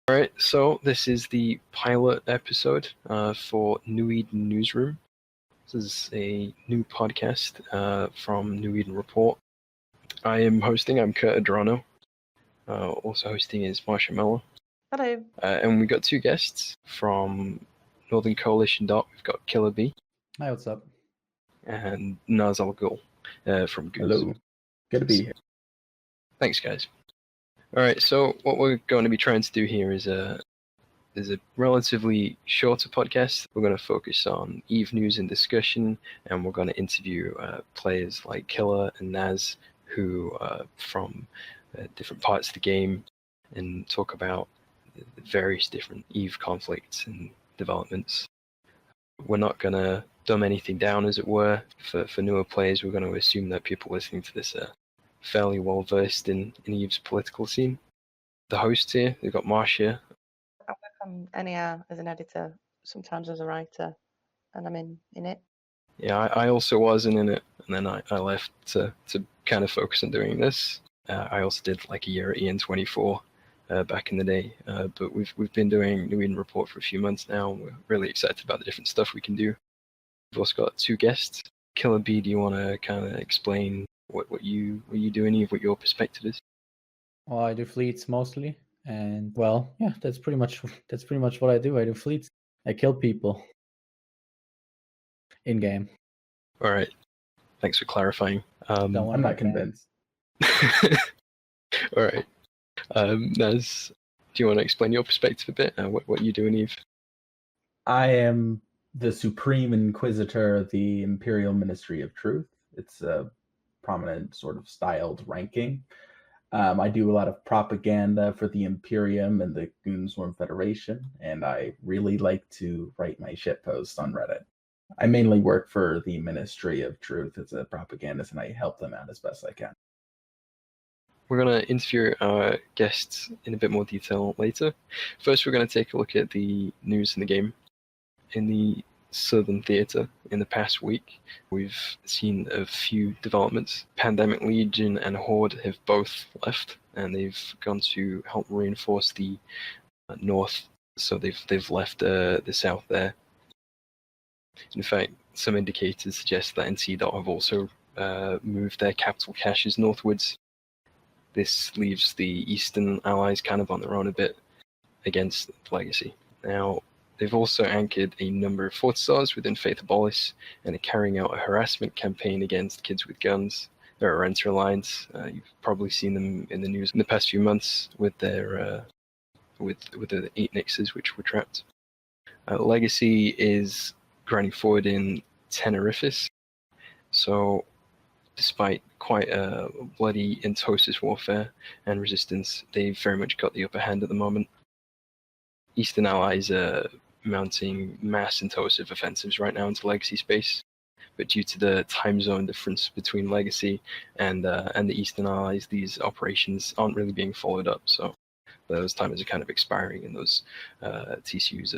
Alright, so this is the pilot episode for New Eden Newsroom. This is a new podcast from New Eden Report. I am hosting, I'm Curt Adrano. Also hosting is Marsha, Mallow. Hello. And we've got two guests from Northern Coalition Dot. We've got Killah Bee. Hi, what's up? And Naz al-Ghul from Goon. Hello. Good to be here. Thanks, guys. Alright, so what we're going to be trying to do here is a relatively shorter podcast. We're going to focus on EVE news and discussion, and we're going to interview players like Killah and Naz, who are from different parts of the game, and talk about the various different EVE conflicts and developments. We're not going to dumb anything down, as it were. For newer players, we're going to assume that people listening to this are fairly well versed in EVE's political scene. The hosts here, we've got Marsha. I work on NER as an editor, sometimes as a writer, and I'm in it. Yeah, I also wasn't in it, and then I left to kind of focus on doing this. I also did like a year at EN24 back in the day, but we've been doing New Eden Report for a few months now, and we're really excited about the different stuff we can do. We've also got two guests. Killah Bee, do you want to kind of explain what you do in EVE, what your perspective is? Well, I do fleets mostly, and well, yeah, that's pretty much what I do. I do fleets. I kill people in game. All right, thanks for clarifying. I'm not convinced. All right, Naz, do you want to explain your perspective a bit? What you do in EVE? I am the Supreme Inquisitor of the Imperial Ministry of Truth. It's a prominent sort of styled ranking. I do a lot of propaganda for the Imperium and the Goon Federation, and I really like to write my shitposts on Reddit. I mainly work for the Ministry of Truth as a propagandist, and I help them out as best I can. We're going to interview our guests in a bit more detail later. First, we're going to take a look at the news in the game. In the Southern Theater, in the past week, we've seen a few developments. Pandemic Legion and Horde have both left, and they've gone to help reinforce the north, so they've left the south there. In fact, some indicators suggest that NCdot have also moved their capital caches northwards. This leaves the Eastern allies kind of on their own a bit against Legacy. Now, they've also anchored a number of fortizars within Faith Abolis and are carrying out a harassment campaign against kids with guns. There are Renter Alliance. You've probably seen them in the news in the past few months with their with the 8 Nixes which were trapped. Legacy is grinding forward in Tenerifis. So, despite quite a bloody Intosis warfare and resistance, they've very much got the upper hand at the moment. Eastern allies are mounting mass intosive offensives right now into Legacy space, but due to the time zone difference between Legacy and the Eastern allies, these operations aren't really being followed up. So those timers are kind of expiring, and those TCUs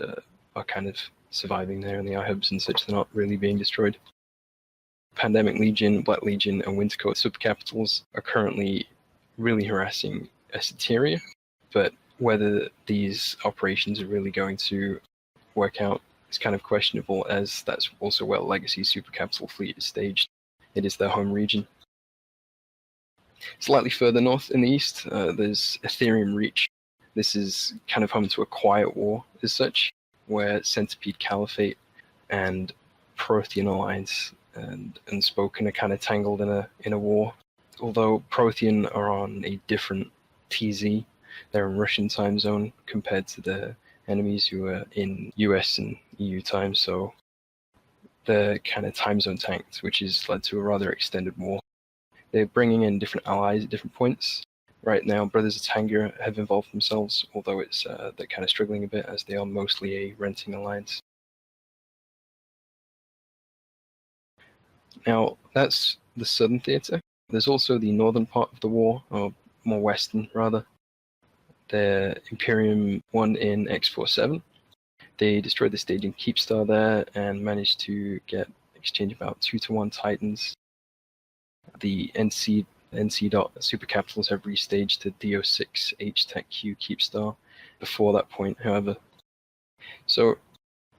are kind of surviving there in the iHubs and such. They're not really being destroyed. Pandemic Legion, Black Legion, and Wintercoat subcapitals are currently really harassing Esoteria, but whether these operations are really going to work out is kind of questionable, as that's also where Legacy's supercapital fleet is staged. It is their home region. Slightly further north in the east, there's Ethereum Reach. This is kind of home to a quiet war as such, where Centipede Caliphate and Prothean Alliance and Unspoken are kind of tangled in a war. Although Prothean are on a different TZ, they're in Russian time zone compared to the enemies who are in US and EU time, so they're kind of time zone tanked, which has led to a rather extended war. They're bringing in different allies at different points. Right now, Brothers of Tanger have involved themselves, although it's they're kind of struggling a bit as they are mostly a renting alliance. Now, that's the Southern Theater. There's also the northern part of the war, or more western rather. The Imperium won in X47. They destroyed the staging Keepstar there and managed to exchange about 2-to-1 Titans. The NCdot supercapitals have restaged to DO6 H-Tech Q Keepstar before that point, however. So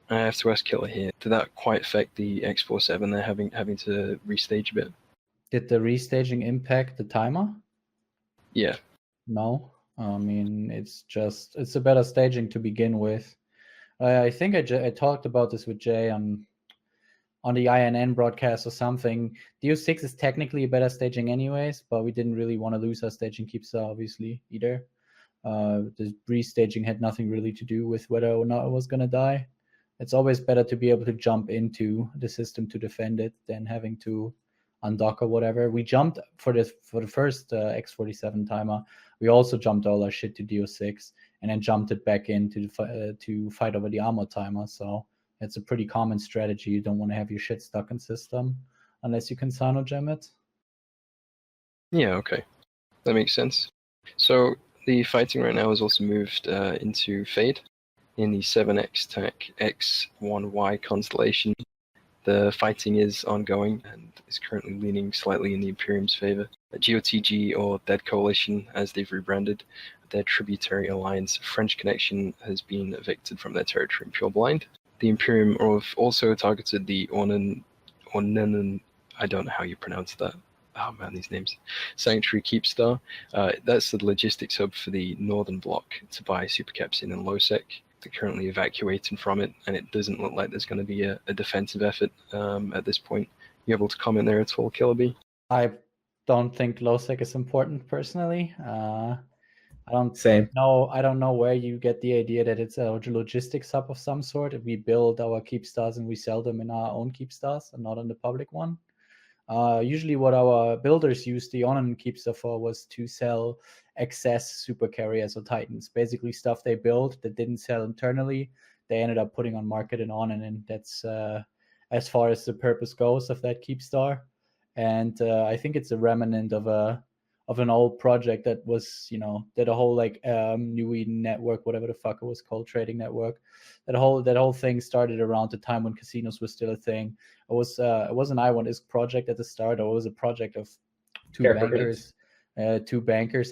I have to ask Killah here, did that quite affect the X47 there having to restage a bit? Did the restaging impact the timer? Yeah. No. I mean, it's a better staging to begin with. I think I talked about this with Jay on the INN broadcast or something. DO6 is technically a better staging anyways, but we didn't really want to lose our staging Keepstar, obviously, either. The restaging had nothing really to do with whether or not it was going to die. It's always better to be able to jump into the system to defend it than having to undock or whatever. We jumped for the first X47 timer. We also jumped all our shit to DO6 and then jumped it back in to fight over the armor timer. So it's a pretty common strategy. You don't want to have your shit stuck in system unless you can Sinogem it. Yeah, okay. That makes sense. So the fighting right now has also moved into Fade in the 7X TAC X1Y constellation. The fighting is ongoing and is currently leaning slightly in the Imperium's favor. GOTG, or Dead Coalition, as they've rebranded, their tributary alliance French Connection, has been evicted from their territory in Pure Blind. The Imperium have also targeted the Aunenen, I don't know how you pronounce that. Oh man, these names. Sanctuary Keepstar. That's the logistics hub for the northern bloc to buy supercaps in Losec. They're currently evacuating from it, and it doesn't look like there's going to be a defensive effort at this point. You able to comment there at all, Killah Bee? I don't think Losec is important personally. I don't Same. know. I don't know where you get the idea that it's a logistics hub of some sort. If we build our Keepstars and we sell them in our own Keepstars and not on the public one. Usually what our builders used the Aunenen Keepstar for was to sell excess super carriers or titans, basically stuff they built that didn't sell internally. They ended up putting on market in Aunenen, and that's as far as the purpose goes of that Keepstar. And I think it's a remnant of an old project that was, that a whole like New Eden network, whatever the fuck it was called, trading network. That whole thing started around the time when casinos were still a thing. It was an I1ISK project at the start, or it was a project of two bankers at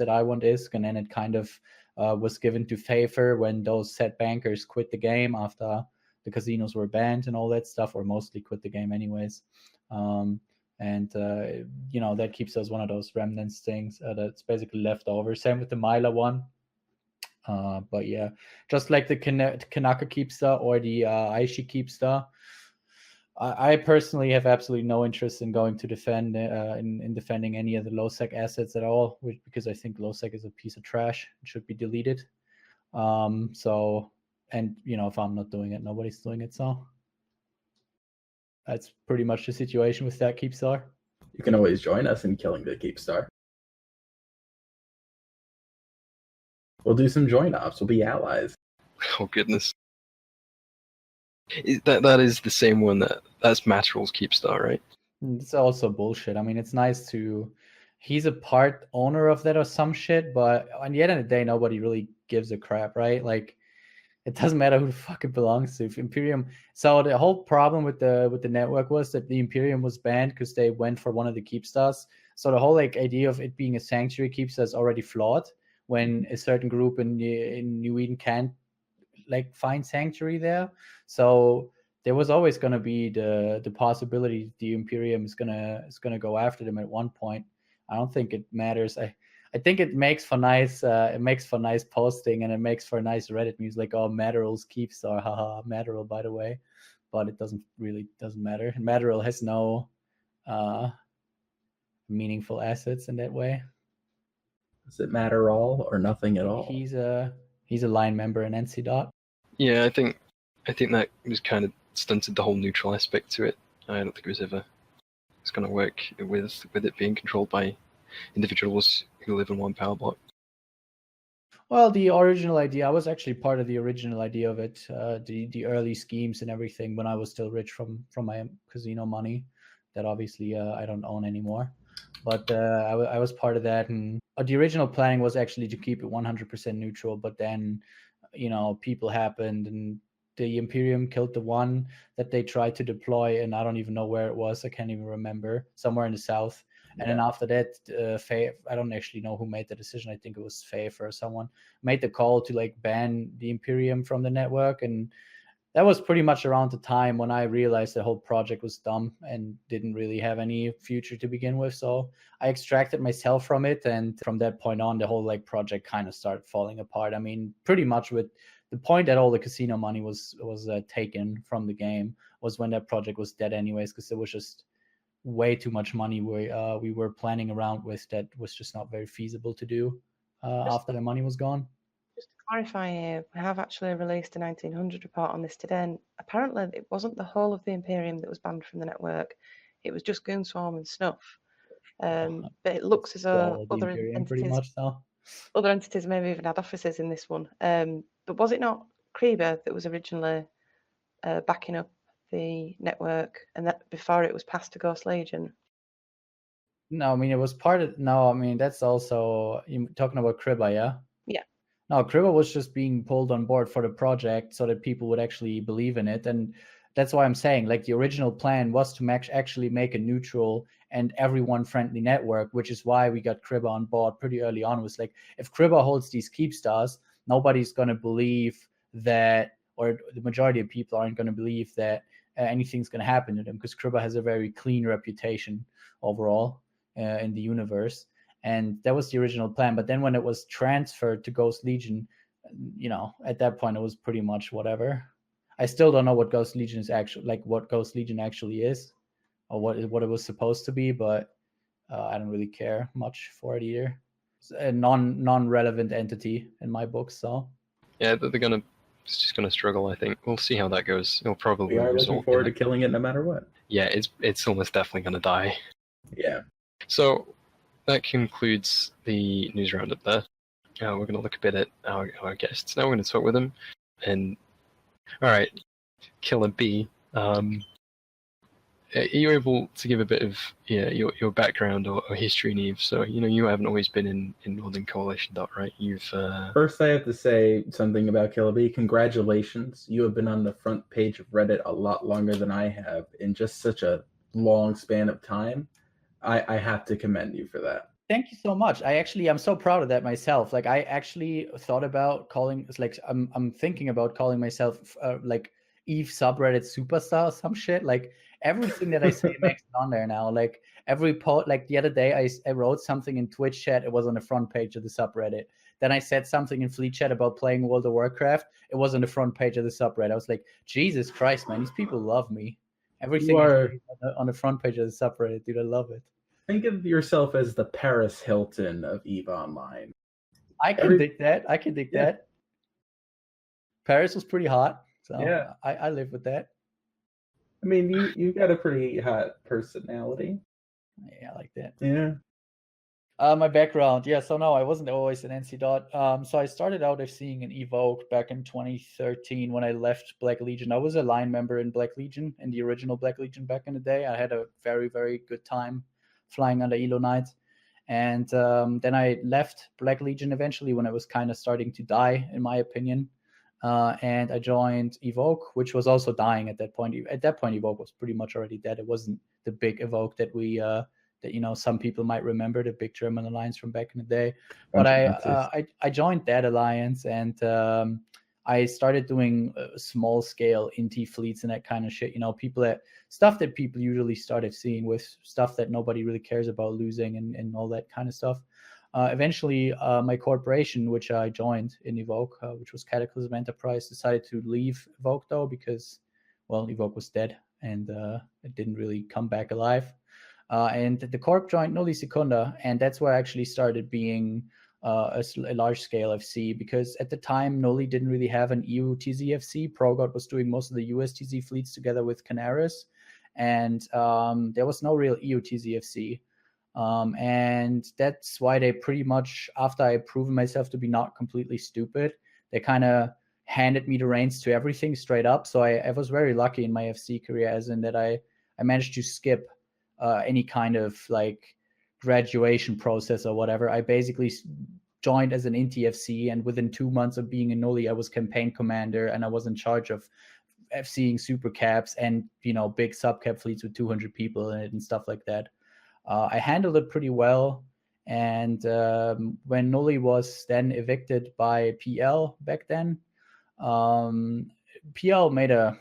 I1ISK, and then it kind of was given to favor when those said bankers quit the game after the casinos were banned and all that stuff, or mostly quit the game anyways. That keeps us one of those remnants things that's basically left over. Same with the Mallow one. But yeah, just like the Kanaka Keepstar or the Aishi Keepstar, I personally have absolutely no interest in going to defend in defending any of the Losec assets at all, because I think Losec is a piece of trash. It should be deleted. If I'm not doing it, nobody's doing it. So that's pretty much the situation with that Keepstar. You can always join us in killing the Keepstar. We'll do some join ops. We'll be allies. Oh goodness. That is the same one that's Matterall's Keepstar, right? It's also bullshit. I mean, it's nice he's a part owner of that or some shit, but at the end of the day, nobody really gives a crap, right? Like, it doesn't matter who the fuck it belongs to. If Imperium. So the whole problem with the network was that the Imperium was banned because they went for one of the Keepstars. So the whole idea of it being a sanctuary Keepstar is already flawed when a certain group in New Eden can't find sanctuary there. So there was always going to be the possibility the Imperium is gonna go after them at one point. I don't think it matters. I think it makes for nice posting, and it makes for nice Reddit news, like, oh, Matterall's Keepstar, haha, Matterall, by the way. But it doesn't matter. Matterall has no meaningful assets in that way. Does it matter all or nothing at all? He's a line member in NCdot. Yeah, I think that was kind of stunted the whole neutral aspect to it. I don't think it's going to work with it being controlled by individuals who live in one power block. Well, the original idea, I was actually part of the original idea of it, the early schemes and everything, when I was still rich from my casino money that obviously I don't own anymore. But I was part of that, and the original planning was actually to keep it 100% neutral, but then, people happened, and the Imperium killed the one that they tried to deploy, and I don't even know where it was. I can't even remember. Somewhere in the south. And then after that, Faye, I don't actually know who made the decision. I think it was Faye or someone made the call to like ban the Imperium from the network. And that was pretty much around the time when I realized the whole project was dumb and didn't really have any future to begin with. So I extracted myself from it. And from that point on, the whole like project kind of started falling apart. I mean, pretty much with the point that all the casino money was taken from the game was when that project was dead anyways, because there was just way too much money we were planning around with that was just not very feasible to do after the money was gone. Just to clarify here, we have actually released a 1900 report on this today, and apparently it wasn't the whole of the Imperium that was banned from the network. It was just Goon Swarm and Snuff. But it looks as though other entities maybe even had offices in this one. But was it not Kreber that was originally backing up the network, and that before it was passed to Ghost Legion? No, I mean, it was part of... No, I mean, that's also... You're talking about Kreber, yeah? Yeah. No, Kreber was just being pulled on board for the project so that people would actually believe in it. And that's why I'm saying, like, the original plan was to actually make a neutral and everyone-friendly network, which is why we got Kreber on board pretty early on. It was like, if Kreber holds these Keepstars, nobody's going to believe that, or the majority of people aren't going to believe that anything's going to happen to them, because Kreber has a very clean reputation overall in the universe. And that was the original plan. But then when it was transferred to Ghost Legion, you know, at that point, it was pretty much whatever. I still don't know what Ghost Legion is actually, like what Ghost Legion actually is, or what it was supposed to be, but I don't really care much for it either. It's a non-relevant entity in my book, so. Yeah, it's just gonna struggle, I think. We'll see how that goes. It'll probably We are looking forward to killing it no matter what. Yeah, it's almost definitely gonna die. Yeah. So that concludes the news roundup there. We're going to look a bit at our guests. Now we're going to talk with them. And, all right, Killah Bee, are you able to give a bit of your background or history, Neve? So, you know, you haven't always been in Northern Coalition, right? You've... First, I have to say something about Killah Bee. Congratulations. You have been on the front page of Reddit a lot longer than I have in just such a long span of time. I have to commend you for that. Thank you so much. I'm so proud of that myself. Like, I actually thought about calling, like, I'm thinking about calling myself like Eve subreddit superstar or some shit. Like, everything that I say makes it on there now. Like, every post, like the other day, I wrote something in Twitch chat. It was on the front page of the subreddit. Then I said something in Fleet chat about playing World of Warcraft. It was on the front page of the subreddit. I was like, Jesus Christ, man, these people love me. Everything on the front page of the subreddit, dude. I love it. Think of yourself as the Paris Hilton of EVE Online. I can dig that. Paris was pretty hot, so yeah. I live with that. I mean, you got a pretty hot personality. Yeah, I like that. Yeah. My background, yeah. So no, I wasn't always an NCdot. So I started out as seeing an Evoke back in 2013 when I left Black Legion. I was a line member in Black Legion, in the original Black Legion back in the day. I had a very, very good time flying under Elo Knight. And then I left Black Legion eventually when it was kind of starting to die, in my opinion. And I joined Evoke, which was also dying at that point. At that point, Evoke was pretty much already dead. It wasn't the big Evoke that we... that, you know, some people might remember, the big German alliance from back in the day. But I joined that alliance, and I started doing small scale inti fleets and that kind of shit. You know, stuff that people usually started seeing, with stuff that nobody really cares about losing and all that kind of stuff. Eventually, my corporation, which I joined in Evoke, which was Cataclysm Enterprise, decided to leave Evoke though, because, well, Evoke was dead and it didn't really come back alive. And the corp joined Nulli Secunda, and that's where I actually started being a large-scale FC, because at the time, Nulli didn't really have an EU TZ FC. Progod was doing most of the US TZ fleets together with Canaris, and there was no real EU TZ FC. And that's why they pretty much, after I proven myself to be not completely stupid, they kind of handed me the reins to everything straight up. So I was very lucky in my FC career, as in that I managed to skip any kind of like graduation process or whatever. I basically joined as an Inti FC, and within 2 months of being in Nulli, I was campaign commander, and I was in charge of FCing super caps and, you know, big subcap fleets with 200 people in it and stuff like that. I handled it pretty well. And when Noli was then evicted by PL back then, PL made a,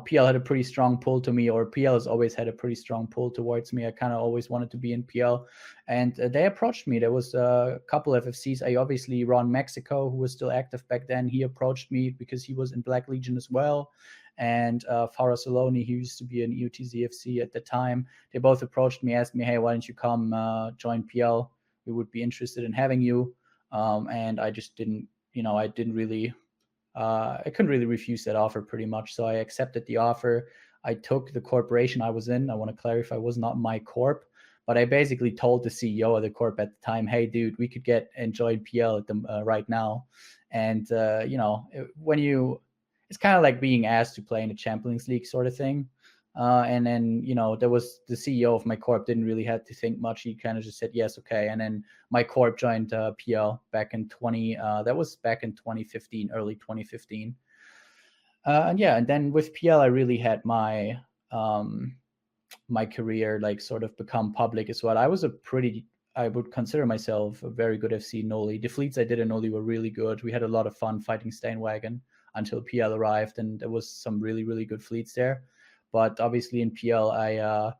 PL had a pretty strong pull to me, or PL has always had a pretty strong pull towards me. I kind of always wanted to be in PL, and they approached me. There was a couple of FFCs. I obviously Ron Mexico, who was still active back then. He approached me because he was in Black Legion as well. And Farah Saloni, who used to be an EUTZFC at the time, they both approached me, asked me, hey, why don't you come join PL? We would be interested in having you. And I just didn't, I couldn't really refuse that offer pretty much. So I accepted the offer. I took the corporation I was in. I want to clarify, it was not my corp, but I basically told the CEO of the corp at the time, hey, dude, we could get and join PL at the, right now. And, it's kind of like being asked to play in the Champions League sort of thing. And then, there was the CEO of my corp didn't really have to think much. He kind of just said, yes, okay. And then my corp joined PL back in 2015, early 2015. And then with PL, I really had my my career like sort of become public as well. I would consider myself a very good FC Noli. The fleets I did in Noli were really good. We had a lot of fun fighting Stainwagon until PL arrived, and there was some really, really good fleets there. But obviously in PL, I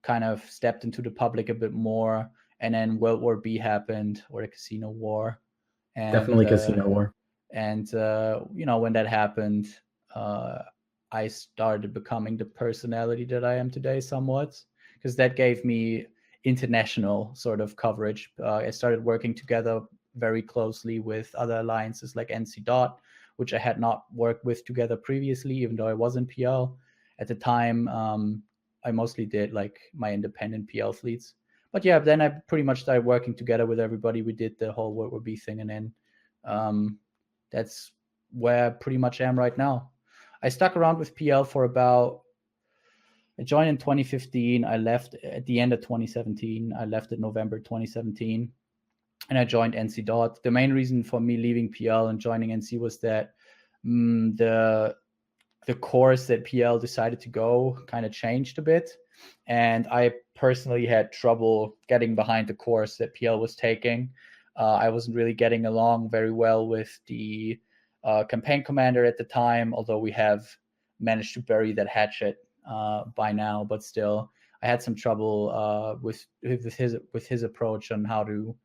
kind of stepped into the public a bit more, and then World War B happened, or the Casino War. And, Definitely Casino War. And, when that happened, I started becoming the personality that I am today somewhat, because that gave me international sort of coverage. I started working together very closely with other alliances like NCdot, which I had not worked with together previously, even though I was in PL. At the time, I mostly did like my independent PL fleets. But yeah, then I pretty much started working together with everybody. We did the whole World War B thing, and then that's where I pretty much am right now. I stuck around with PL for I joined in 2015. I left at the end of 2017. I left in November 2017. And I joined NCdot. The main reason for me leaving PL and joining NC was that the course that PL decided to go kind of changed a bit. And I personally had trouble getting behind the course that PL was taking. I wasn't really getting along very well with the campaign commander at the time, although we have managed to bury that hatchet by now. But still, I had some trouble with his approach on how to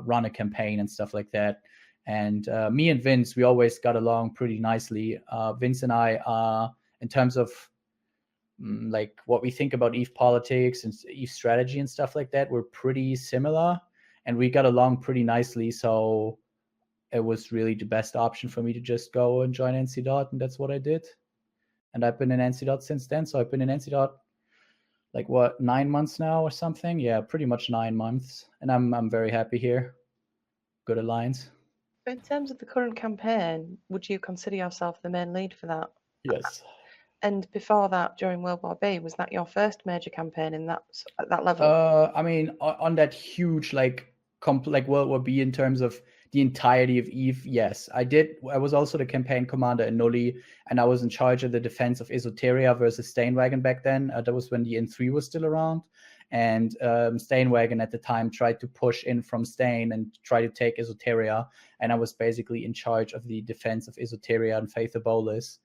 run a campaign and stuff like that. And me and Vince, we always got along pretty nicely. Vince and I, in terms of like what we think about EVE politics and EVE strategy and stuff like that, we're pretty similar, and we got along pretty nicely. So it was really the best option for me to just go and join NCdot, and that's what I did. And I've been in NCdot since then. So I've been in NCdot like 9 months now or something. Yeah, pretty much 9 months, and I'm very happy here. Good alliance. In terms of the current campaign, would you consider yourself the main lead for that? Yes. And before that, during World War B, was that your first major campaign at that level? I mean, on that huge like World War B in terms of the entirety of EVE, yes, I did. I was also the campaign commander in Noli, and I was in charge of the defense of Esoteria versus Stainwagon back then. That was when the N3 was still around, and Stainwagon at the time tried to push in from Stain and try to take Esoteria, and I was basically in charge of the defense of Esoteria and Faith Abolis.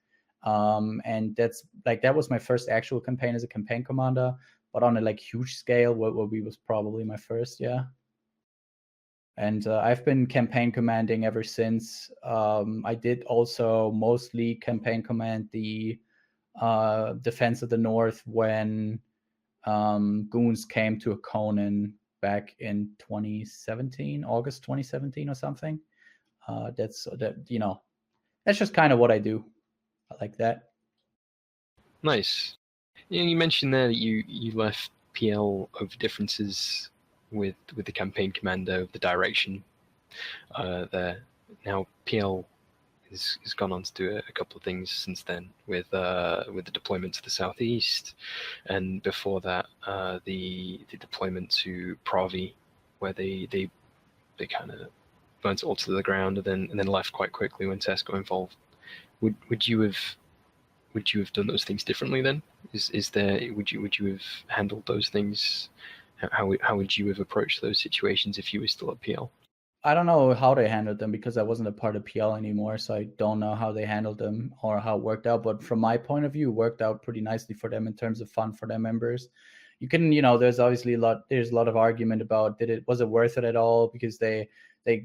And that was my first actual campaign as a campaign commander, but on a like huge scale, World War B was probably my first, yeah. And I've been campaign commanding ever since. I did also mostly campaign command the defense of the North when Goons came to Aunenen back in 2017, August 2017 or something. That's just kind of what I do. I like that. Nice. You mentioned there that you left PL over differences with the campaign commander, the direction there. Now PL has gone on to do a couple of things since then with the deployment to the southeast, and before that the deployment to Pravi, where they kind of burnt it all to the ground and then left quite quickly when Tesco involved. Would you have would you have done those things differently then? Is there would you have handled those things? How would you have approached those situations if you were still at PL? I don't know how they handled them because I wasn't a part of PL anymore, so I don't know how they handled them or how it worked out. But from my point of view, it worked out pretty nicely for them in terms of fun for their members. You can, there's obviously there's a lot of argument about was it worth it at all, because they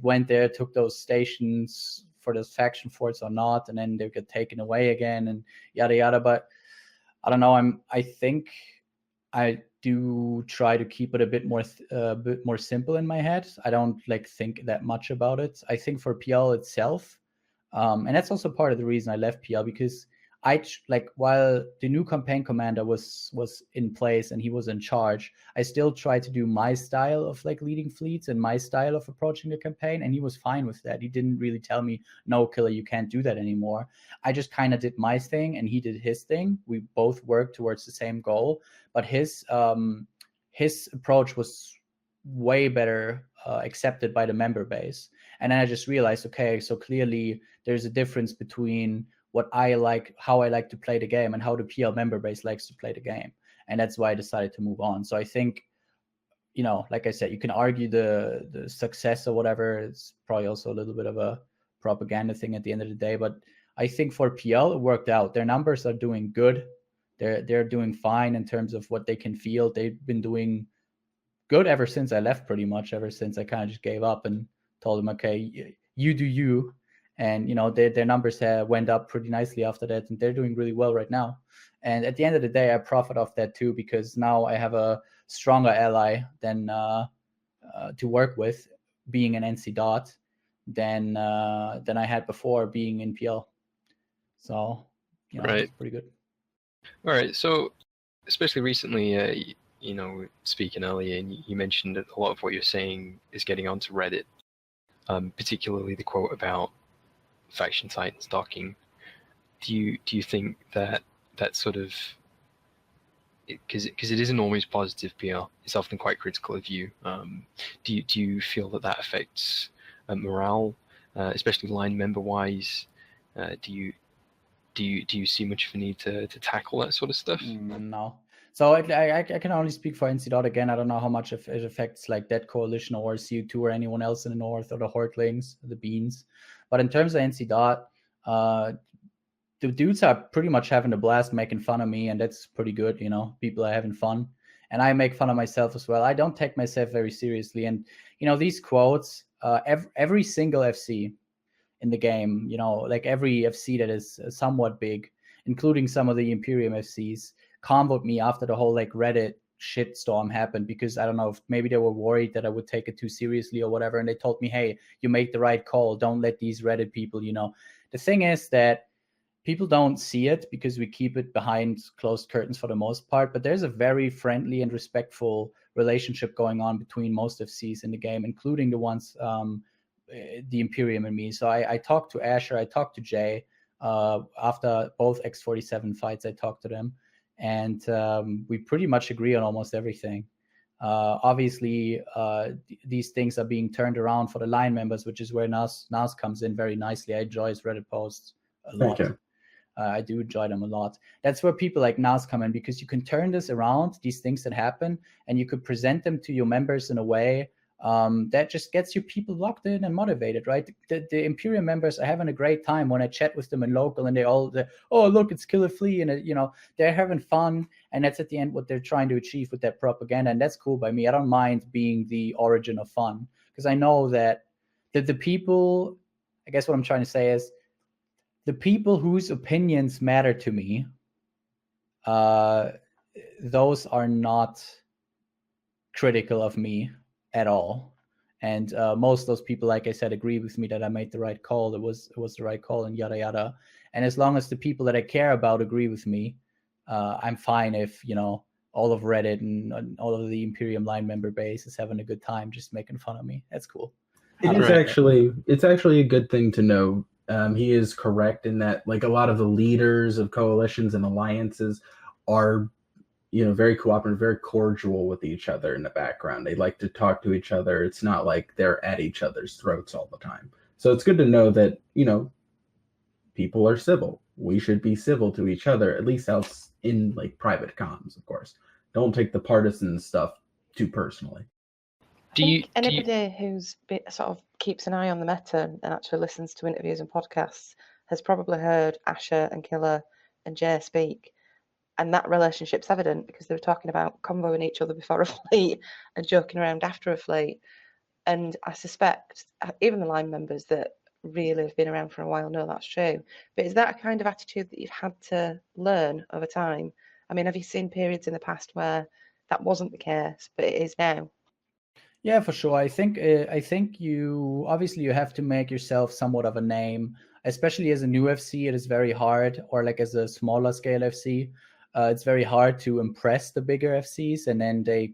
went there, took those stations for those faction forts or not, and then they get taken away again and yada yada. But I don't know. I think I do try to keep it a bit more simple in my head. I don't think that much about it. I think for PL itself, and that's also part of the reason I left PL, because while the new campaign commander was in place and he was in charge, I still tried to do my style of leading fleets and my style of approaching the campaign, and he was fine with that. He didn't really tell me, no, Killah, you can't do that anymore. I just kind of did my thing and he did his thing. We both worked towards the same goal, but his approach was way better accepted by the member base. And then I just realized, okay, so clearly there's a difference between what I like, how I like to play the game, and how the PL member base likes to play the game. And that's why I decided to move on. So I think, like I said, you can argue the success or whatever. It's probably also a little bit of a propaganda thing at the end of the day. But I think for PL, it worked out. Their numbers are doing good. They're doing fine in terms of what they can field. They've been doing good ever since I left, pretty much, ever since I kind of just gave up and told them, okay, you do you. And, their numbers went up pretty nicely after that, and they're doing really well right now. And at the end of the day, I profit off that too, because now I have a stronger ally than to work with, being an NCdot, than I had before being in PL. So, right. It's pretty good. All right. So, especially recently, speaking earlier, and you mentioned that a lot of what you're saying is getting onto Reddit, particularly the quote about faction titans docking. Do you think that sort of, because it isn't always positive PR, it's often quite critical of you. Do you feel that affects morale, especially line member wise? Do you see much of a need to tackle that sort of stuff? No. So I can only speak for NCdot again. I don't know how much it affects that coalition or CU2 or anyone else in the north, or the Hortlings, the Beans. But in terms of NCdot, the dudes are pretty much having a blast making fun of me, and that's pretty good. People are having fun, and I make fun of myself as well. I don't take myself very seriously, and these quotes, every single FC in the game, every FC that is somewhat big, including some of the Imperium FCs, convoed me after the whole Reddit shitstorm happened, because I don't know if maybe they were worried that I would take it too seriously or whatever, and they told me, hey, you made the right call, don't let these Reddit people, The thing is that people don't see it because we keep it behind closed curtains for the most part, but there's a very friendly and respectful relationship going on between most FCs in the game, including the ones the Imperium and me. So I talked to Asher, I talked to Jay, after both X47 fights, I talked to them, and we pretty much agree on almost everything. Obviously, these things are being turned around for the line members, which is where Naz comes in very nicely. I enjoy his Reddit posts a lot. I do enjoy them a lot. That's where people like Naz come in, because you can turn this around, these things that happen, and you could present them to your members in a way that just gets you people locked in and motivated, right? The Imperium members are having a great time when I chat with them in local, and oh, look, it's Killah Flea, and they're having fun, and that's at the end what they're trying to achieve with that propaganda, and that's cool by me. I don't mind being the origin of fun, because I know that the people, I guess what I'm trying to say is, the people whose opinions matter to me, those are not critical of me at all. And most of those people, like I said, agree with me that I made the right call. It was the right call, and yada yada. And as long as the people that I care about agree with me, I'm fine if all of Reddit and all of the Imperium line member base is having a good time just making fun of me. That's cool. It's actually a good thing to know. He is correct in that, a lot of the leaders of coalitions and alliances are, very cooperative, very cordial with each other in the background. They like to talk to each other. It's not like they're at each other's throats all the time. So it's good to know that, people are civil. we should be civil to each other, at least out in like private comms, of course. Don't take the partisan stuff too personally. I think anybody who's sort of keeps an eye on the meta and actually listens to interviews and podcasts has probably heard Asher and Killah and Jay speak. And that relationship's evident because they were talking about convoying each other before a fleet and joking around after a fleet. And I suspect even the line members that really have been around for a while know that's true. But is that a kind of attitude that you've had to learn over time? I mean, have you seen periods in the past where that wasn't the case, but it is now? Yeah, for sure. I think you obviously you have to make yourself somewhat of a name, especially as a new FC. It is very hard, or like as a smaller scale FC, it's very hard to impress the bigger FCs, and then they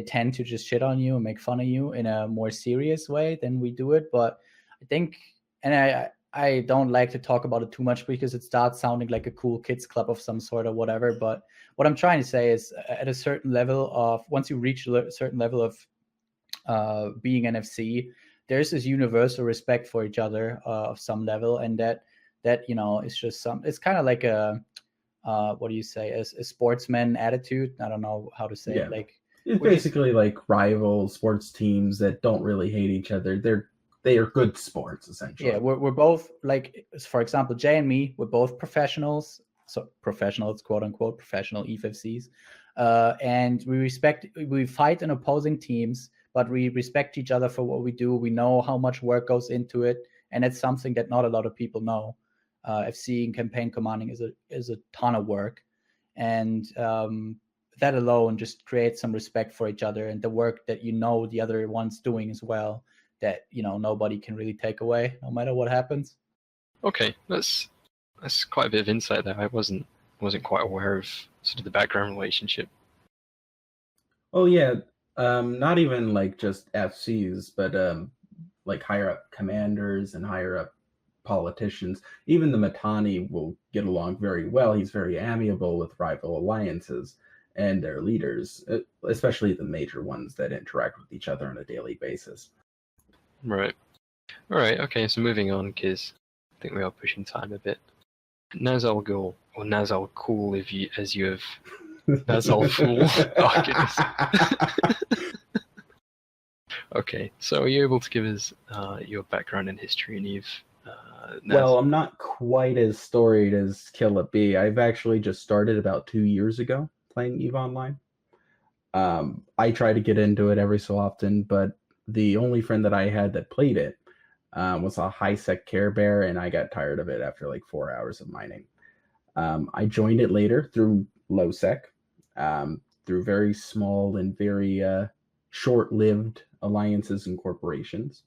tend to just shit on you and make fun of you in a more serious way than we do it. But I think, and I don't like to talk about it too much because it starts sounding like a cool kids club of some sort or whatever. But what I'm trying to say is, at a certain level of, once you reach a certain level of being NFC, there's this universal respect for each other of some level, and that it's just it's kind of like a what do you say, a sportsman attitude. I don't know how to say it. Like, it's basically like rival sports teams that don't really hate each other. They are good sports, essentially. Yeah, we're both, like, for example, Jay and me, we're both professionals, so professionals, quote unquote, professional EFFCs, and we fight in opposing teams, but we respect each other for what we do. We know how much work goes into it, and it's something that not a lot of people know. FC and campaign commanding is a ton of work, and that alone just creates some respect for each other and the work that the other one's doing as well, that nobody can really take away, no matter what happens. Okay, that's quite a bit of insight there. I wasn't quite aware of sort of the background relationship. Oh yeah, not even like just FCs, but like higher up commanders and higher up politicians. Even the Mittani will get along very well. He's very amiable with rival alliances and their leaders, especially the major ones that interact with each other on a daily basis. Right. All right. Okay. So moving on, because I think we are pushing time a bit. Naz al-Ghul, or Naz al-Ghul, as you have Naz al-Fool. Oh goodness. Okay. So are you able to give us your background and history, Neve? Well, I'm not quite as storied as Killah Bee. I've actually just started about 2 years ago playing EVE Online. I try to get into it every so often, but the only friend that I had that played it was a high-sec Care Bear, and I got tired of it after like 4 hours of mining. I joined it later through low-sec, through very small and very short-lived alliances and corporations.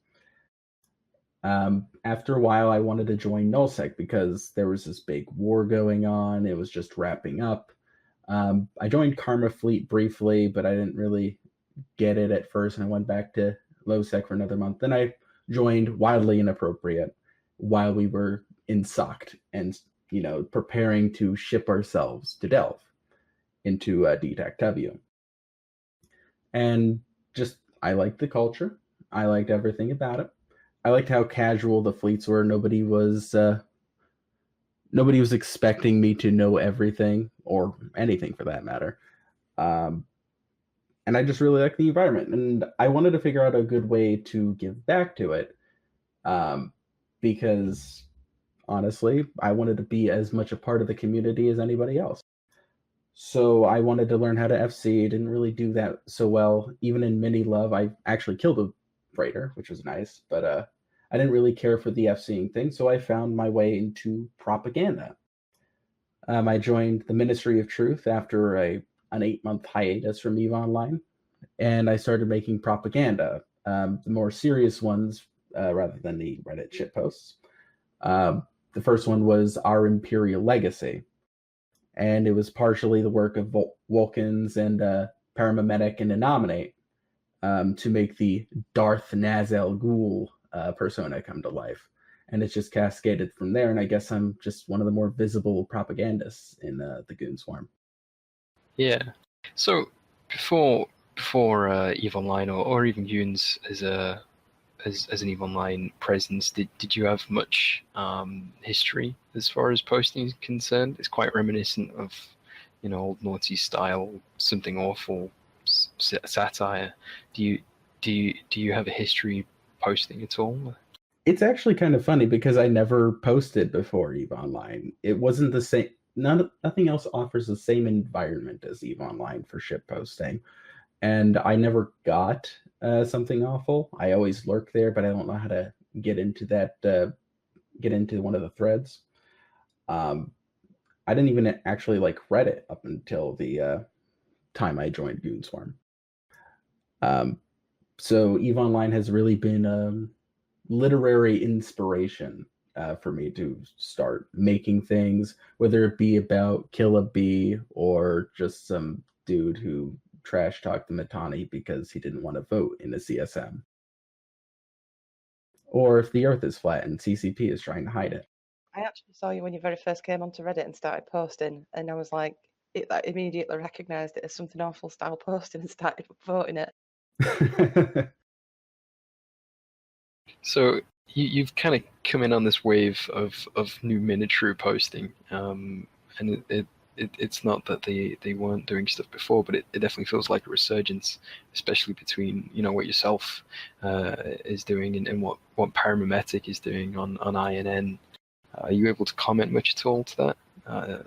After a while, I wanted to join nullsec because there was this big war going on. It was just wrapping up. I joined Karma Fleet briefly, but I didn't really get it at first, and I went back to low-sec for another month. Then I joined Wildly Inappropriate while we were in SOCT and, preparing to ship ourselves to Delve into DTAC-W. And just, I liked the culture. I liked everything about it. I liked how casual the fleets were. Nobody was expecting me to know everything, or anything for that matter. And I just really liked the environment. And I wanted to figure out a good way to give back to it. Because, honestly, I wanted to be as much a part of the community as anybody else. So I wanted to learn how to FC. Didn't really do that so well. Even in Mini Love, I actually killed a freighter, which was nice, but I didn't really care for the FCing thing, so I found my way into propaganda. I joined the Ministry of Truth after an 8-month hiatus from EVE Online, and I started making propaganda, the more serious ones rather than the Reddit shitposts. The first one was Our Imperial Legacy, and it was partially the work of Vulcans and Paramedic and Denominate, to make the Darth Naz al-Ghul persona come to life. And it's just cascaded from there, and I guess I'm just one of the more visible propagandists in the Goon Swarm. Yeah. So before EVE Online or even Goons as a as an EVE Online presence, did you have much history as far as posting is concerned? It's quite reminiscent of, old naughty style, something awful, satire. Do you have a history posting at all? It's actually kind of funny because I never posted before EVE Online. It wasn't the same. Nothing else offers the same environment as EVE Online for ship posting, and I never got something awful. I always lurk there, but I don't know how to get into that. Get into one of the threads. I didn't even actually like Reddit up until the time I joined Goon Swarm. So EVE Online has really been literary inspiration for me to start making things, whether it be about Killah Bee or just some dude who trash talked the Mittani because he didn't want to vote in the CSM. Or if the Earth is flat and CCP is trying to hide it. I actually saw you when you very first came onto Reddit and started posting, and I was like, I immediately recognised it as something awful style posting and started voting it. So you've kind of come in on this wave of new Minitru posting, and it's not that they weren't doing stuff before, but it definitely feels like a resurgence, especially between what yourself is doing and what Paramimetic is doing on Aunenen. Are you able to comment much at all to that?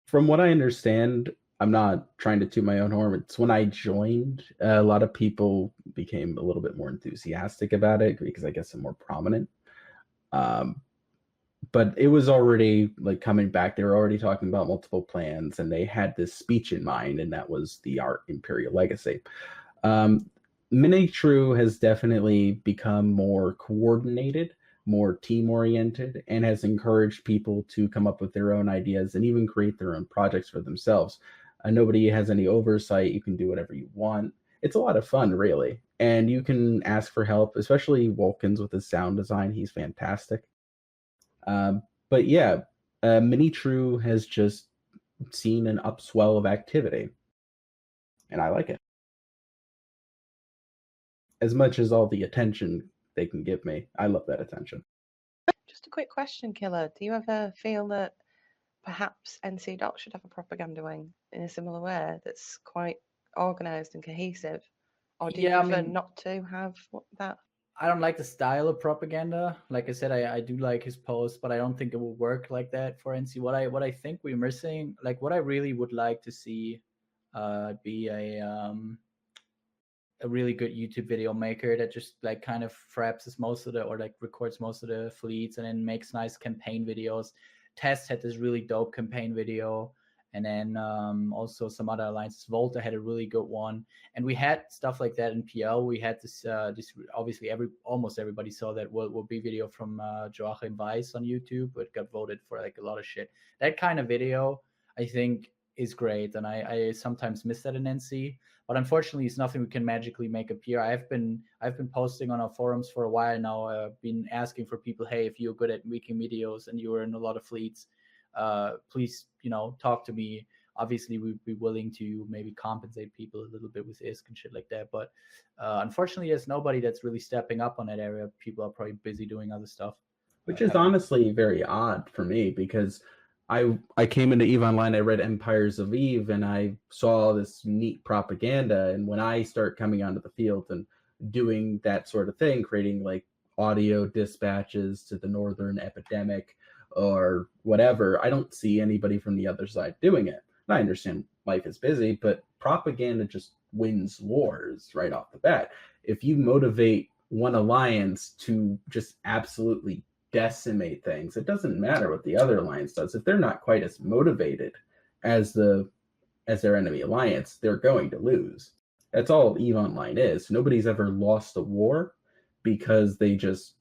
From what I understand, I'm not trying to toot my own horn. It's when I joined, a lot of people became a little bit more enthusiastic about it because I guess I'm more prominent. But it was already like coming back. They were already talking about multiple plans, and they had this speech in mind, and that was the Art Imperial Legacy. Minitru has definitely become more coordinated, more team-oriented, and has encouraged people to come up with their own ideas and even create their own projects for themselves. Nobody has any oversight. You can do whatever you want. It's a lot of fun, really. And you can ask for help, especially Wolkins with his sound design. He's fantastic. But yeah, Minitru has just seen an upswell of activity. And I like it. As much as all the attention they can give me, I love that attention. Just a quick question, Killah. Do you ever feel that perhaps NCdot should have a propaganda wing in a similar way that's quite organised and cohesive? Or do you prefer not to have that? I don't like the style of propaganda. Like I said, I do like his posts, but I don't think it will work like that for NC. What I think we're missing, like what I really would like to see be a really good YouTube video maker that just like kind of fraps most of the, or like records most of the fleets and then makes nice campaign videos. Test had this really dope campaign video, and then also some other alliances. Volta had a really good one, and we had stuff like that in PL. We had this obviously almost everybody saw that will be video from Joachim Weiss on YouTube, but got voted for like a lot of shit. That kind of video I think is great, and I sometimes miss that in NC. But unfortunately, it's nothing we can magically make appear. I've been posting on our forums for a while now. Been asking for people, hey, if you're good at making videos and you're in a lot of fleets, please, talk to me. Obviously, we'd be willing to maybe compensate people a little bit with ISK and shit like that. But unfortunately, there's nobody that's really stepping up on that area. People are probably busy doing other stuff. Which is honestly very odd for me because I came into EVE Online, I read Empires of EVE, and I saw this neat propaganda. And when I start coming onto the field and doing that sort of thing, creating like audio dispatches to the Northern Epidemic or whatever, I don't see anybody from the other side doing it. And I understand life is busy, but propaganda just wins wars right off the bat. If you motivate one alliance to just absolutely decimate things, it doesn't matter what the other alliance does. If they're not quite as motivated as their enemy alliance, they're going to lose. That's all EVE Online is. Nobody's ever lost a war because they just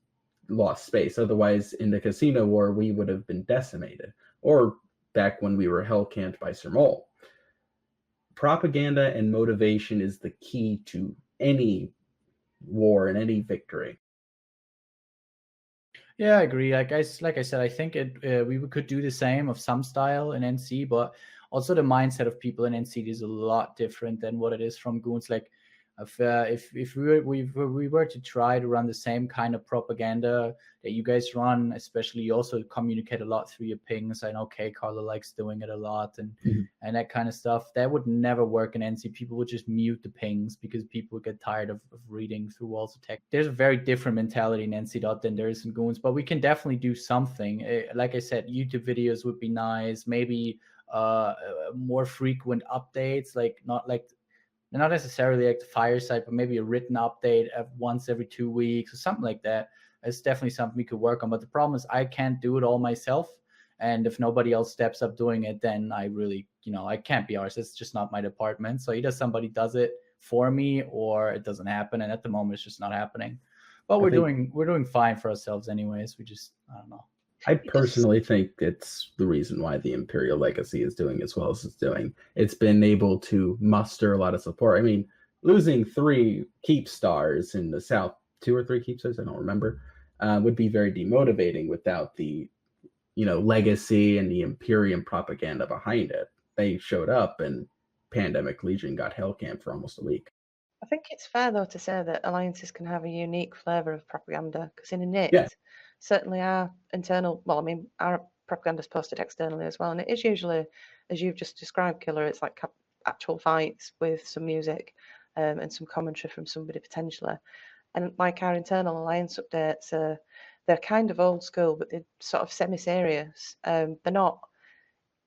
lost space. Otherwise, in the casino war, we would have been decimated. Or back when we were hell-camped by Sir Mole. Propaganda and motivation is the key to any war and any victory. Yeah, I agree. Like I said, I think we could do the same of some style in NC, but also the mindset of people in NC is a lot different than what it is from Goons. Like If we were to try to run the same kind of propaganda that you guys run, especially you also communicate a lot through your pings. I know Carla likes doing it a lot, and that kind of stuff. That would never work in NC. People would just mute the pings because people get tired of reading through walls of text. There's a very different mentality in NCdot than there is in Goons, but we can definitely do something. Like I said, YouTube videos would be nice. Maybe more frequent updates, not necessarily like the fireside, but maybe a written update once every 2 weeks or something like that. It's definitely something we could work on. But the problem is I can't do it all myself. And if nobody else steps up doing it, then I really, I can't be ours. It's just not my department. So either somebody does it for me or it doesn't happen. And at the moment, it's just not happening. But we're doing fine for ourselves anyways. We just, I don't know. I personally think it's the reason why the Imperial Legacy is doing as well as it's doing. It's been able to muster a lot of support. I mean, losing 3 Keepstars in the South, 2 or 3 Keepstars, I don't remember, would be very demotivating without the, legacy and the Imperium propaganda behind it. They showed up and Pandemic Legion got hellcamped for almost a week. I think it's fair, though, to say that alliances can have a unique flavour of propaganda, because in a knit, certainly our propaganda is posted externally as well, and it is usually, as you've just described, Killah, it's like actual fights with some music and some commentary from somebody potentially. And like our internal alliance updates, they're kind of old school, but they're sort of semi-serious. They're not,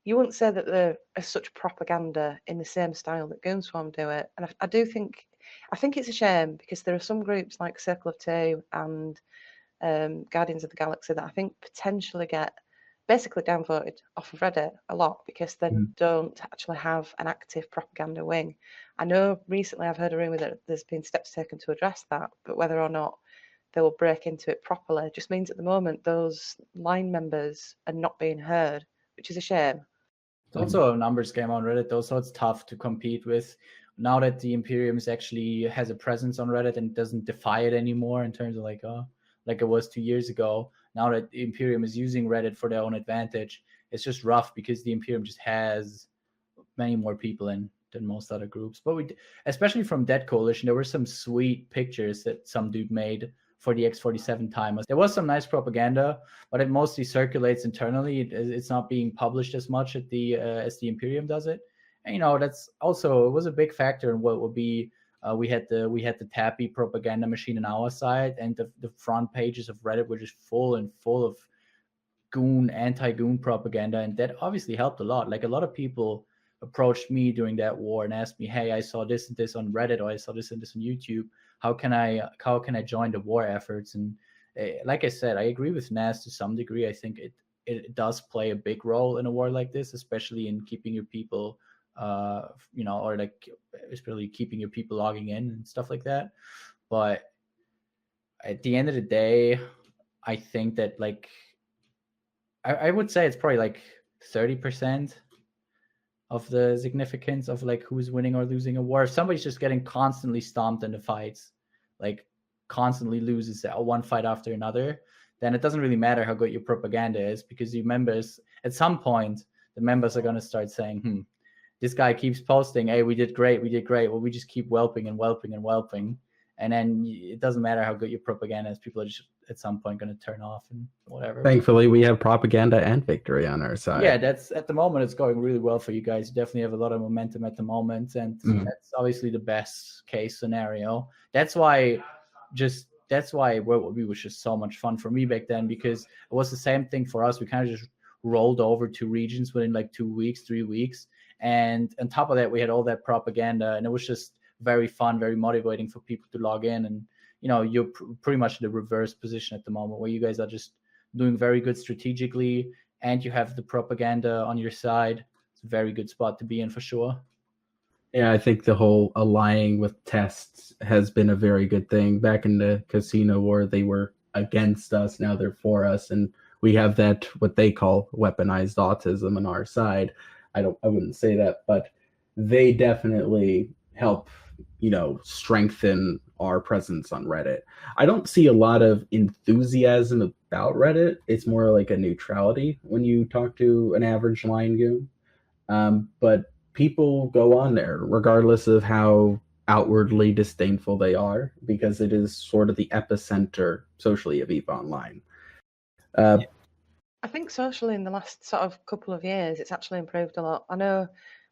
you wouldn't say that they're such propaganda in the same style that Goon Swarm do it. And I think it's a shame, because there are some groups like Circle of Two and Guardians of the Galaxy that I think potentially get basically downvoted off of Reddit a lot, because they don't actually have an active propaganda wing. I know recently I've heard a rumour that there's been steps taken to address that, but whether or not they will break into it properly just means at the moment those line members are not being heard, which is a shame. It's also a numbers game on Reddit, though, so it's tough to compete with. Now that the Imperium actually has a presence on Reddit and doesn't defy it anymore in terms of like it was 2 years ago, now that the Imperium is using Reddit for their own advantage, it's just rough because the Imperium just has many more people in than most other groups. But especially from Dead Coalition, there were some sweet pictures that some dude made for the X-47 timers. There was some nice propaganda, but it mostly circulates internally. It's not being published as much as the Imperium does it. And that's also, it was a big factor in what would be. We had the Tappy propaganda machine on our side, and the front pages of Reddit were just full of Goon, anti-Goon propaganda, and that obviously helped a lot. Like, a lot of people approached me during that war and asked me, "Hey, I saw this and this on Reddit, or I saw this and this on YouTube. How can I join the war efforts?" And like I said, I agree with Naz to some degree. I think it does play a big role in a war like this, especially in keeping your people, or like especially keeping your people logging in and stuff like that. But at the end of the day, I think that I would say it's probably like 30% of the significance of like who's winning or losing a war. If somebody's just getting constantly stomped in the fights, like constantly loses one fight after another, then it doesn't really matter how good your propaganda is, because the members, at some point, the members are going to start saying, this guy keeps posting, hey, we did great. Well, we just keep whelping and whelping and whelping. And then it doesn't matter how good your propaganda is. People are just at some point going to turn off and whatever. Thankfully, we have propaganda and victory on our side. Yeah, that's at the moment, it's going really well for you guys. You definitely have a lot of momentum at the moment. And that's obviously the best case scenario. That's why World War B was just so much fun for me back then, because it was the same thing for us. We kind of just rolled over to regions within like 2 weeks, 3 weeks. And on top of that, we had all that propaganda, and it was just very fun, very motivating for people to log in. And, you're pretty much in the reverse position at the moment, where you guys are just doing very good strategically, and you have the propaganda on your side. It's a very good spot to be in for sure. Yeah, I think the whole allying with tests has been a very good thing. Back in the Casino War, they were against us. Now they're for us. And we have that, what they call weaponized autism on our side. I wouldn't say that, but they definitely help, strengthen our presence on Reddit. I don't see a lot of enthusiasm about Reddit. It's more like a neutrality when you talk to an average line goon. But people go on there regardless of how outwardly disdainful they are, because it is sort of the epicenter socially of EVE Online. I think socially in the last sort of couple of years, it's actually improved a lot. I know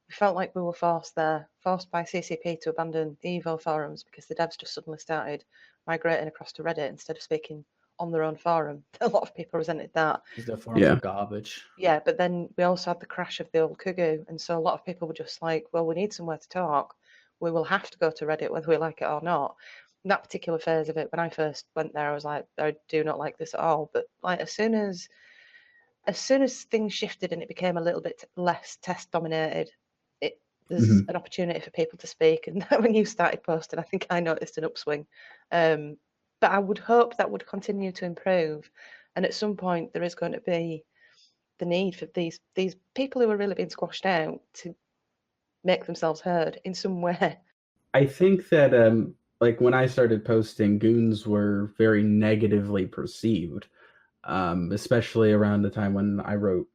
we felt like we were forced by CCP to abandon the Evo forums because the devs just suddenly started migrating across to Reddit instead of speaking on their own forum. A lot of people resented that. Because the forums are garbage. Yeah, but then we also had the crash of the old Kugu, and so a lot of people were just like, well, we need somewhere to talk. We will have to go to Reddit whether we like it or not. In that particular phase of it, when I first went there, I was like, I do not like this at all. But like as soon as things shifted and it became a little bit less test dominated, there's an opportunity for people to speak. And when you started posting, I think I noticed an upswing. But I would hope that would continue to improve. And at some point, there is going to be the need for these people who are really being squashed out to make themselves heard in some way. I think that like when I started posting, goons were very negatively perceived, especially around the time when I wrote.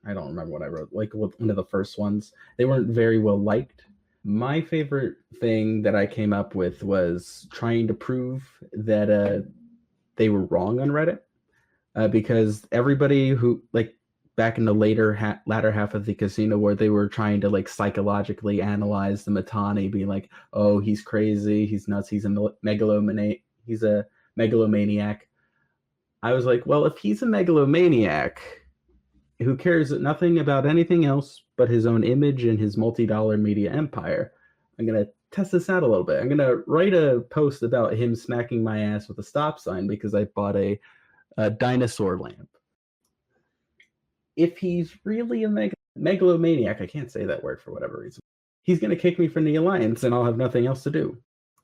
I don't remember what I wrote, like one of the first ones. They weren't very well liked. My favorite thing that I came up with was trying to prove that they were wrong on Reddit, because everybody who, like, back in the latter half of the Casino War, they were trying to like psychologically analyze the Mittani, being like, oh, he's crazy, he's nuts, he's a megalomaniac. I was like, well, if he's a megalomaniac who cares nothing about anything else but his own image and his multi-dollar media empire, I'm going to test this out a little bit. I'm going to write a post about him smacking my ass with a stop sign because I bought a dinosaur lamp. If he's really a megalomaniac, I can't say that word for whatever reason, he's going to kick me from the alliance and I'll have nothing else to do.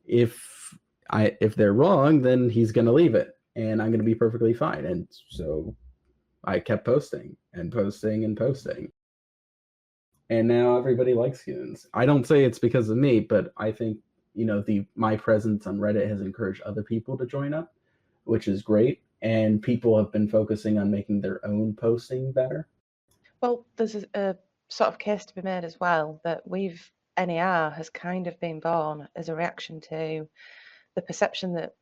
If they're wrong, then he's going to leave it and I'm going to be perfectly fine. And so I kept posting and posting and posting. And now everybody likes goons. I don't say it's because of me, but I think, my presence on Reddit has encouraged other people to join up, which is great. And people have been focusing on making their own posting better. Well, there's a sort of case to be made as well that NER has kind of been born as a reaction to the perception that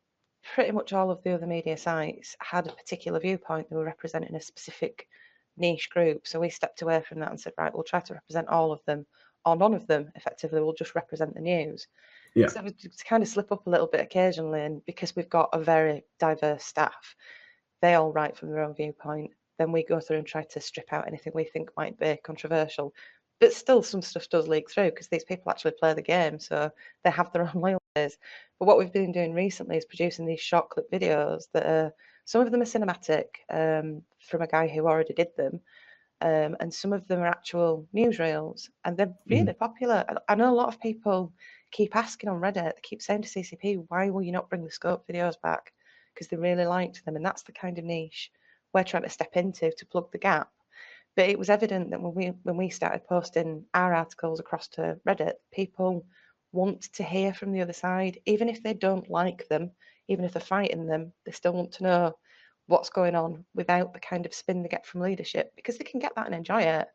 pretty much all of the other media sites had a particular viewpoint. They were representing a specific niche group. So we stepped away from that and said, right, we'll try to represent all of them, or none of them, effectively. We'll just represent the news. Yeah. So we kind of slip up a little bit occasionally. And because we've got a very diverse staff, they all write from their own viewpoint. Then we go through and try to strip out anything we think might be controversial. But still, some stuff does leak through because these people actually play the game. So they have their own loyalties. But what we've been doing recently is producing these short clip videos that are, some of them are cinematic from a guy who already did them. And some of them are actual newsreels. And they're really popular. I know a lot of people keep asking on Reddit, they keep saying to CCP, why will you not bring the scope videos back? Because they really liked them. And that's the kind of niche we're trying to step into to plug the gap. But it was evident that when we started posting our articles across to Reddit, people want to hear from the other side, even if they don't like them, even if they're fighting them, they still want to know what's going on without the kind of spin they get from leadership, because they can get that and enjoy it,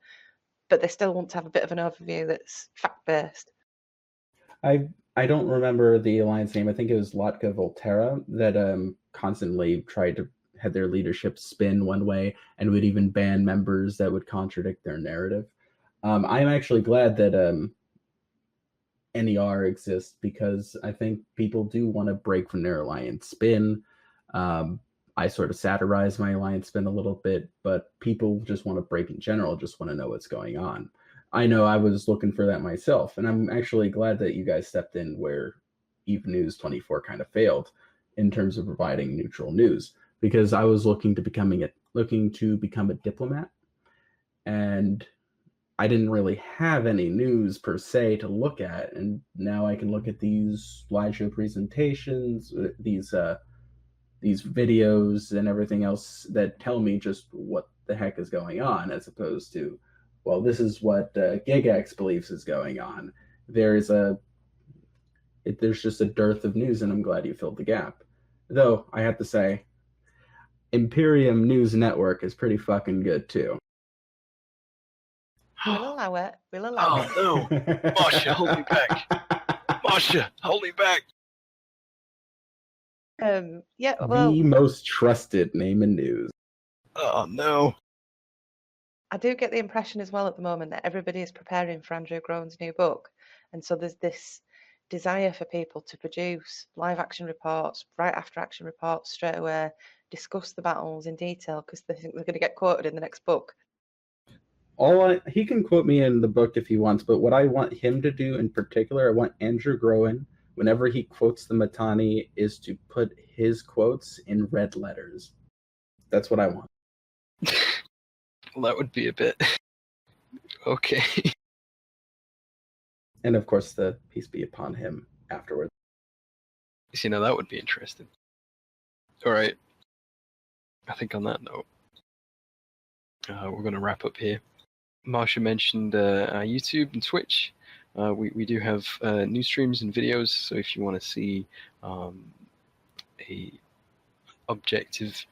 but they still want to have a bit of an overview that's fact-based. I don't remember the alliance name. I think it was Lotka Volterra that constantly tried to have their leadership spin one way and would even ban members that would contradict their narrative. I'm actually glad that NER exists, because I think people do want to break from their alliance spin. I sort of satirize my alliance spin a little bit, but people just want to break in general, just want to know what's going on. I know I was looking for that myself, and I'm actually glad that you guys stepped in where EVE News 24 kind of failed in terms of providing neutral news, because I was looking to become a diplomat, and I didn't really have any news per se to look at, and now I can look at these slideshow presentations, these videos and everything else that tell me just what the heck is going on, as opposed to, well, this is what Gigax believes is going on. There's just a dearth of news, and I'm glad you filled the gap. Though, I have to say, Imperium News Network is pretty fucking good, too. We'll allow it. We'll allow it. Oh, no. Marsha, hold me back. Marsha, hold me back. Yeah, well, The most trusted name in news. Oh no. I do get the impression as well at the moment that everybody is preparing for Andrew Groan's new book. And so there's this desire for people to produce live action reports, right after action reports straight away, discuss the battles in detail because they think they're going to get quoted in the next book. He can quote me in the book if he wants, but what I want him to do in particular, I want Andrew Groen, whenever he quotes the Mittani, is to put his quotes in red letters. That's what I want. Well, that would be a bit... Okay. And of course, the peace be upon him afterwards. See, now that would be interesting. Alright. I think on that note, we're going to wrap up here. Marsha mentioned YouTube and Twitch. We do have news streams and videos, so if you want to see a objective,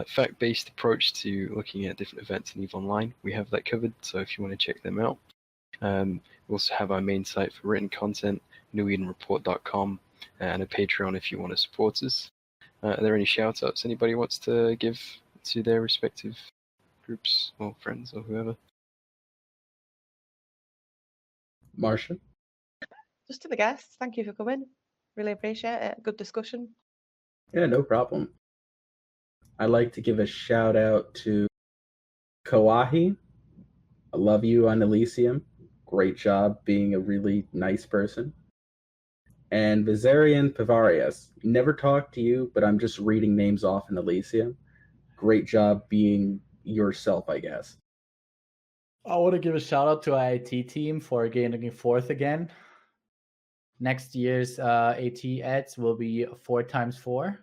fact-based approach to looking at different events in EVE Online, we have that covered, so if you want to check them out. We also have our main site for written content, newedenreport.com, and a Patreon if you want to support us. Are there any shout-outs anybody wants to give to their respective groups or friends or whoever? Marsha? Just to the guests, thank you for coming. Really appreciate it. Good discussion. Yeah, no problem. I'd like to give a shout out to Kawahi. I love you on Elysium. Great job being a really nice person. And Viserion Pivarius. Never talked to you, but I'm just reading names off in Elysium. Great job being yourself, I guess. I want to give a shout out to our AT team for getting fourth again. Next year's AT ads will be 4x4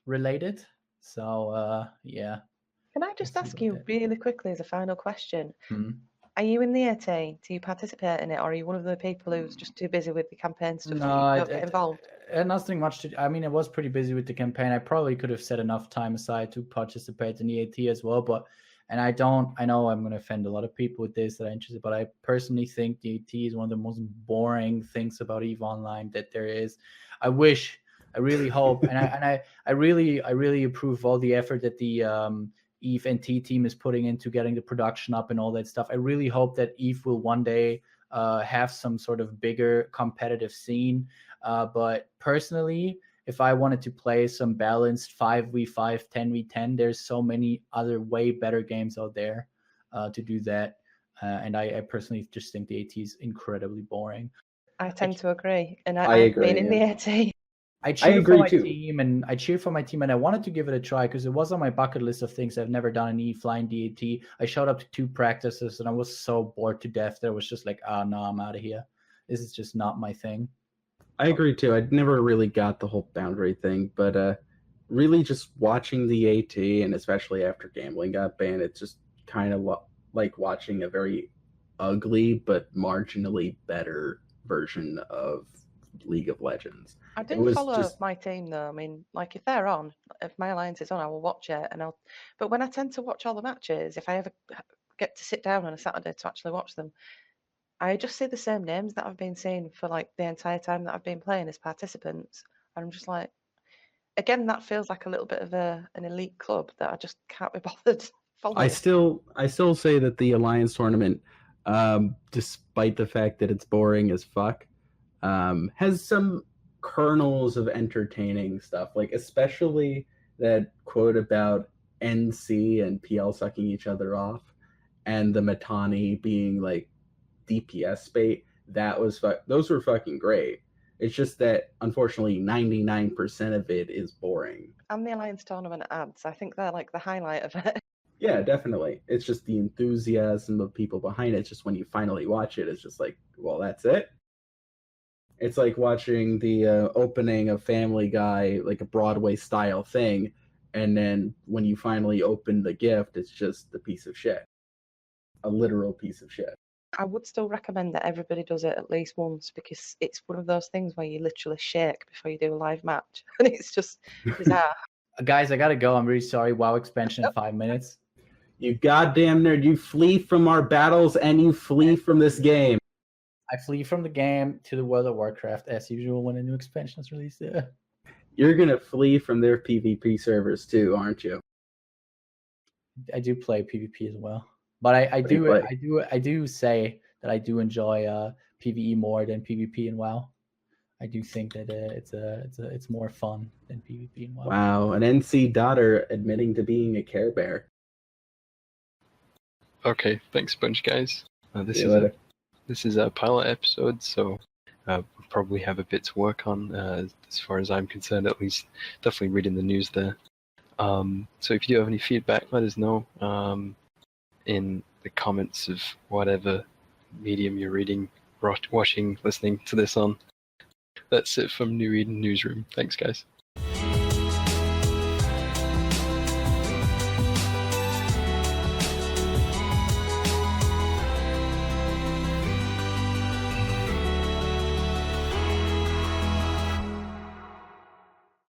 related. So, yeah. Can I just ask you really quickly as a final question? Hmm. Are you in the AT? Do you participate in it, or are you one of the people who's just too busy with the campaign stuff No, that you don't get involved? Nothing much to. I mean, I was pretty busy with the campaign. I probably could have set enough time aside to participate in the AT as well, but I don't. I know I'm going to offend a lot of people with this that are interested, but I personally think the AT is one of the most boring things about EVE Online that there is. I really hope, and I really approve all the effort that the EVE NT team is putting into getting the production up and all that stuff. I really hope that EVE will one day have some sort of bigger competitive scene. But personally, if I wanted to play some balanced 5v5, 10v10, there's so many other way better games out there to do that. And I personally just think the AT is incredibly boring. I tend to agree, and I I've agree, been in the AT. I cheer for agree my too. team, and I wanted to give it a try because it was on my bucket list of things I've never done in EVE flying DAT. I showed up to 2 practices and I was so bored to death that I was just like, no, I'm out of here. This is just not my thing. I agree too. I never really got the whole boundary thing, but really just watching the AT, and especially after gambling got banned, it's just kind of like watching a very ugly but marginally better version of League of Legends. I do follow my team though. I mean, like if they're on, if my alliance is on, I will watch it, But when I tend to watch all the matches, if I ever get to sit down on a Saturday to actually watch them, I just see the same names that I've been seeing for like the entire time that I've been playing as participants, and I'm just like, again, that feels like a little bit of an elite club that I just can't be bothered following. I still say that the Alliance tournament, despite the fact that it's boring as fuck, has some kernels of entertaining stuff, like especially that quote about NC and PL sucking each other off, and the Mittani being like DPS bait. Those were fucking great. It's just that unfortunately 99% of it is boring. And the Alliance tournament ads, I think they're like the highlight of it. Yeah, definitely. It's just the enthusiasm of people behind it. It's just when you finally watch it, it's just like, well, that's it. It's like watching the opening of Family Guy, like a Broadway style thing, and then when you finally open the gift, it's just a piece of shit. A literal piece of shit. I would still recommend that everybody does it at least once, because it's one of those things where you literally shake before you do a live match, and it's just bizarre. Guys, I gotta go. I'm really sorry. WoW expansion in 5 minutes. You goddamn nerd! You flee from our battles and you flee from this game. I flee from the game to the World of Warcraft as usual when a new expansion is released. Yeah. You're gonna flee from their PvP servers too, aren't you? I do play PvP as well, but I do you play? do say that I do enjoy PvE more than PvP in WoW. I do think that it's more fun than PvP in WoW. Wow, an NCdot admitting to being a Care Bear. Okay, thanks a bunch, guys. See you later. This is a pilot episode, so we'll probably have a bit to work on, as far as I'm concerned, at least. Definitely reading the news there. So if you do have any feedback, let us know in the comments of whatever medium you're reading, watching, listening to this on. That's it from New Eden Newsroom. Thanks, guys.